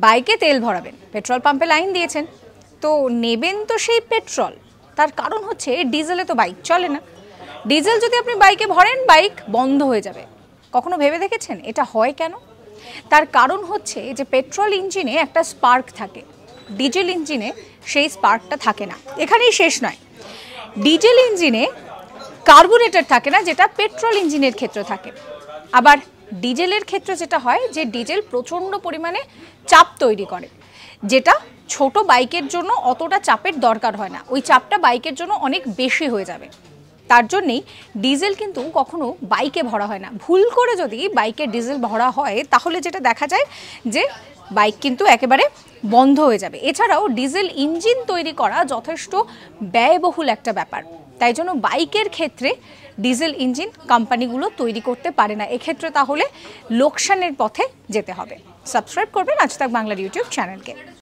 বাইকে তেল ভরাবেন, পেট্রোল পাম্পে লাইন দিয়েছেন, তো নেবেন তো সেই পেট্রোল। তার কারণ হচ্ছে ডিজেলে তো বাইক চলে না। ডিজেল যদি আপনি বাইকে ভরেন, বাইক বন্ধ হয়ে যাবে। কখনো ভেবে দেখেছেন এটা হয় কেন? তার কারণ হচ্ছে যে পেট্রোল ইঞ্জিনে একটা স্পার্ক থাকে, ডিজেল ইঞ্জিনে সেই স্পার্কটা থাকে না। এখানেই শেষ নয়, ডিজেল ইঞ্জিনে কার্বোরেটর থাকে না, যেটা পেট্রোল ইঞ্জিনের ক্ষেত্রে থাকে। আবার ডিজেলের ক্ষেত্রে যেটা হয় যে ডিজেল প্রচণ্ড পরিমাণে চাপ তৈরি করে, যেটা ছোট বাইকের জন্য অতটা চাপের দরকার হয় না, ওই চাপটা বাইকের জন্য অনেক বেশি হয়ে যাবে। তার জন্যেই ডিজেল কিন্তু কখনো বাইকে ভরা হয় না। ভুল করে যদি বাইকে ডিজেল ভরা হয় তাহলে যেটা দেখা যায় যে বাইক কিন্তু একেবারে বন্ধ হয়ে যাবে। এছাড়াও ডিজেল ইঞ্জিন তৈরি করা যথেষ্ট ব্যয়বহুল একটা ব্যাপার, তাই জন্য বাইকের ক্ষেত্রে ডিজেল ইঞ্জিন কোম্পানিগুলো তৈরি করতে পারে না। এক্ষেত্রে তাহলে লোকসানের পথে যেতে হবে। সাবস্ক্রাইব করবেন আজ তাক বাংলার ইউটিউব চ্যানেলকে।